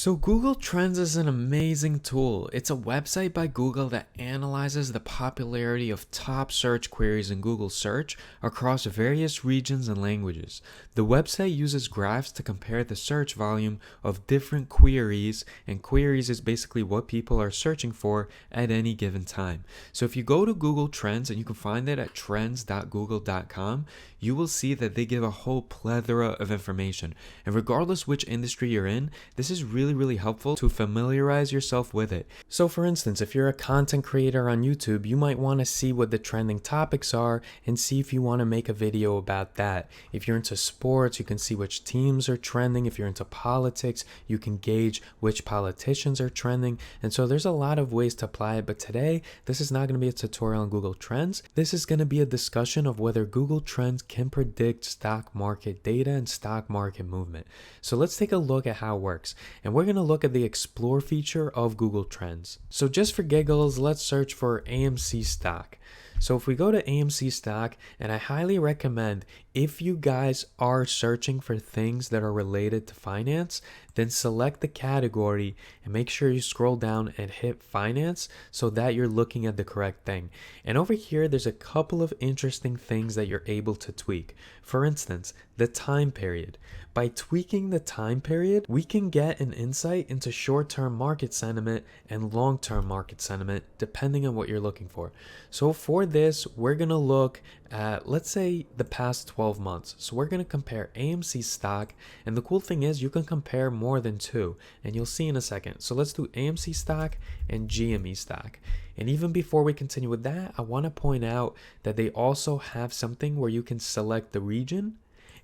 So Google Trends is an amazing tool. It's a website by Google that analyzes the popularity of top search queries in Google search across various regions and languages. The website uses graphs to compare the search volume of different queries, and queries is basically what people are searching for at any given time. So if you go to Google Trends, and you can find it at trends.google.com, you will see that they give a whole plethora of information. And regardless which industry you're in, this is really helpful to familiarize yourself with it. So for instance, if you're a content creator on YouTube, you might want to see what the trending topics are and see if you want to make a video about that. If you're into sports, you can see which teams are trending. If you're into politics, you can gauge which politicians are trending. And so there's a lot of ways to apply it, but today, this is not going to be a tutorial on Google Trends. This is going to be a discussion of whether Google Trends can predict stock market data and stock market movement. So let's take a look at how it works. And we're going to look at the Explore feature of Google Trends. So just for giggles, let's search for AMC stock. So if we go to AMC stock, and I highly recommend, if you guys are searching for things that are related to finance, then select the category and make sure you scroll down and hit finance so that you're looking at the correct thing. And over here, there's a couple of interesting things that you're able to tweak. For instance, the time period. By tweaking the time period, we can get an insight into short-term market sentiment and long-term market sentiment, depending on what you're looking for. So for this, we're going to look at, let's say, the past 12 months. So we're going to compare AMC stock, and the cool thing is you can compare more than two, and you'll see in a second. So let's do AMC stock and GME stock. And even before we continue with that, I want to point out that they also have something where you can select the region.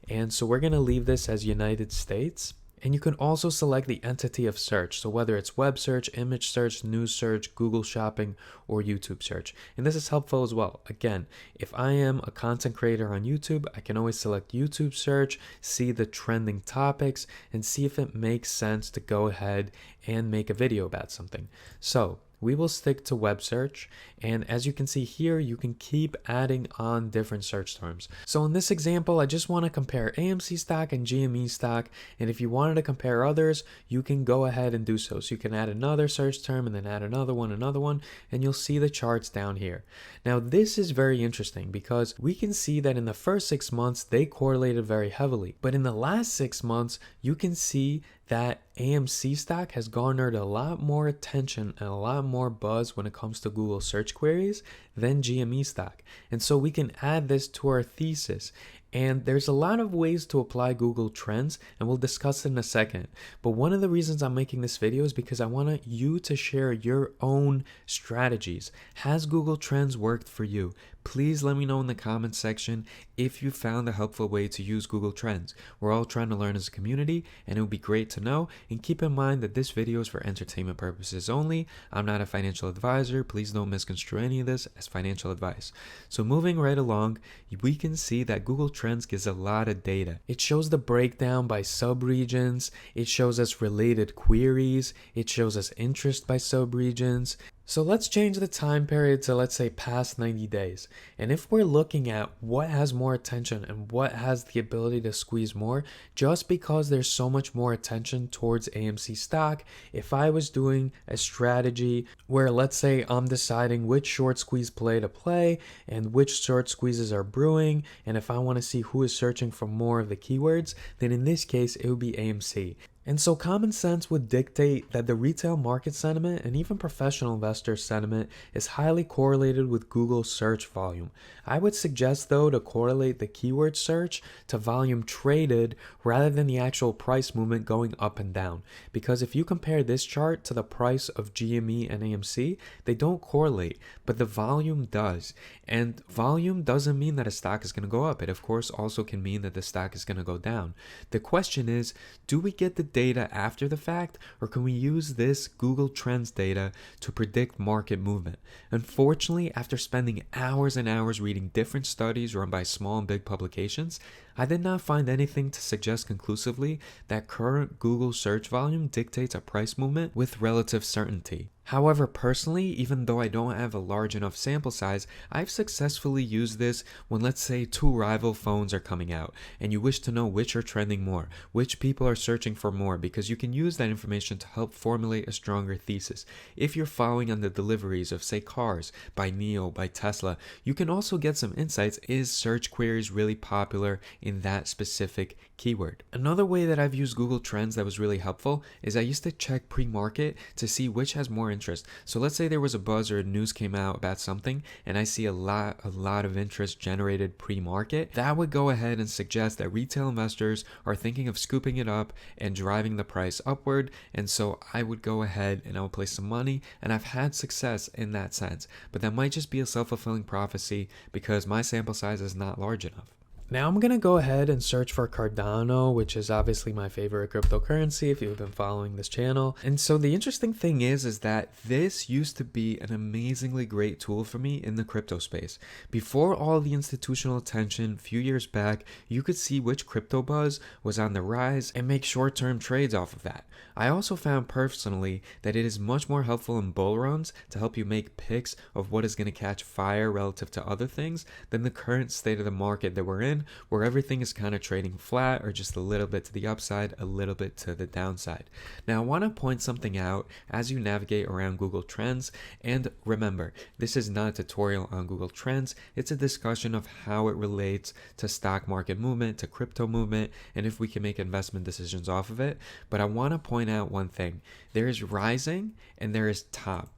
And so we're going to leave this as United States. And you can also select the entity of search. So whether it's web search, image search, news search, Google Shopping, or YouTube search. And this is helpful as well. Again, if I am a content creator on YouTube, I can always select YouTube search, see the trending topics, and see if it makes sense to go ahead and make a video about something. So we will stick to web search, and as you can see here, you can keep adding on different search terms. So in this example, I just want to compare AMC stock and GME stock, and if you wanted to compare others, you can go ahead and do so. So you can add another search term and then add another one, and you'll see the charts down here. Now this is very interesting because we can see that in the first 6 months, they correlated very heavily, but in the last 6 months, you can see that AMC stock has garnered a lot more attention and a lot more buzz when it comes to Google search queries than GME stock. And so we can add this to our thesis. And there's a lot of ways to apply Google Trends, and we'll discuss it in a second. But one of the reasons I'm making this video is because I want you to share your own strategies. Has Google Trends worked for you? Please let me know in the comments section if you found a helpful way to use Google Trends. We're all trying to learn as a community, and it would be great to know. And keep in mind that this video is for entertainment purposes only. I'm not a financial advisor. Please don't misconstrue any of this as financial advice. So moving right along, we can see that Google Trends gives a lot of data. It shows the breakdown by subregions. It shows us related queries. It shows us interest by subregions. So let's change the time period to, let's say, past 90 days. And if we're looking at what has more attention and what has the ability to squeeze more, just because there's so much more attention towards AMC stock, if I was doing a strategy where, let's say, I'm deciding which short squeeze play to play and which short squeezes are brewing, and if I want to see who is searching for more of the keywords, then in this case, it would be AMC. And so common sense would dictate that the retail market sentiment and even professional investor sentiment is highly correlated with Google search volume. I would suggest though to correlate the keyword search to volume traded rather than the actual price movement going up and down. Because if you compare this chart to the price of GME and AMC, they don't correlate, but the volume does. And volume doesn't mean that a stock is going to go up. It of course also can mean that the stock is going to go down. The question is, do we get the data after the fact, or can we use this Google Trends data to predict market movement? Unfortunately, after spending hours and hours reading different studies run by small and big publications, I did not find anything to suggest conclusively that current Google search volume dictates a price movement with relative certainty. However, personally, even though I don't have a large enough sample size, I've successfully used this when, let's say, two rival phones are coming out and you wish to know which are trending more, which people are searching for more, because you can use that information to help formulate a stronger thesis. If you're following on the deliveries of, say, cars by NIO, by Tesla, you can also get some insights. Is search queries really popular in that specific keyword? Another way that I've used Google Trends that was really helpful is I used to check pre-market to see which has more interest. So let's say there was a buzz or news came out about something and I see a lot of interest generated pre-market, that would go ahead and suggest that retail investors are thinking of scooping it up and driving the price upward. And so I would go ahead and I would place some money, and I've had success in that sense. But that might just be a self-fulfilling prophecy because my sample size is not large enough. Now I'm going to go ahead and search for Cardano, which is obviously my favorite cryptocurrency if you've been following this channel. And so the interesting thing is that this used to be an amazingly great tool for me in the crypto space. Before all the institutional attention a few years back, you could see which crypto buzz was on the rise and make short-term trades off of that. I also found personally that it is much more helpful in bull runs to help you make picks of what is going to catch fire relative to other things than the current state of the market that we're in, where everything is kind of trading flat or just a little bit to the upside, a little bit to the downside. Now, I want to point something out as you navigate around Google Trends. And remember, this is not a tutorial on Google Trends. It's a discussion of how it relates to stock market movement, to crypto movement, and if we can make investment decisions off of it. But I want to point out one thing. There is rising and there is top.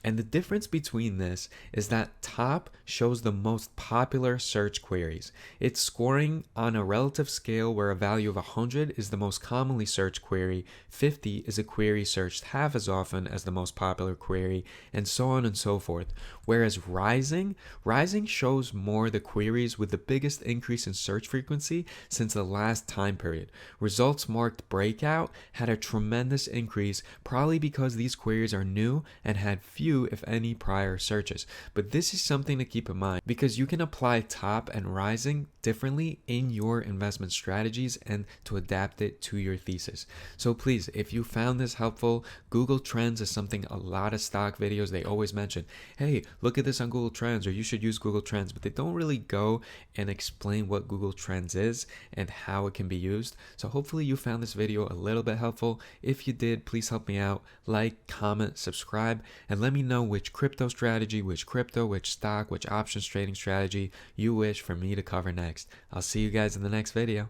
And the difference between this is that top shows the most popular search queries. It's scoring on a relative scale where a value of 100 is the most commonly searched query, 50 is a query searched half as often as the most popular query, and so on and so forth. Whereas rising shows more the queries with the biggest increase in search frequency since the last time period. Results marked breakout had a tremendous increase, probably because these queries are new and had few, if any, prior searches. But this is something to keep in mind because you can apply top and rising differently in your investment strategies and to adapt it to your thesis. So please, if you found this helpful, Google Trends is something a lot of stock videos, they always mention, hey, look at this on Google Trends, or you should use Google Trends, but they don't really go and explain what Google Trends is and how it can be used. So hopefully you found this video a little bit helpful. If you did, please help me out, like, comment, subscribe, and let me know which crypto strategy, which stock, which options trading strategy you wish for me to cover next. I'll see you guys in the next video.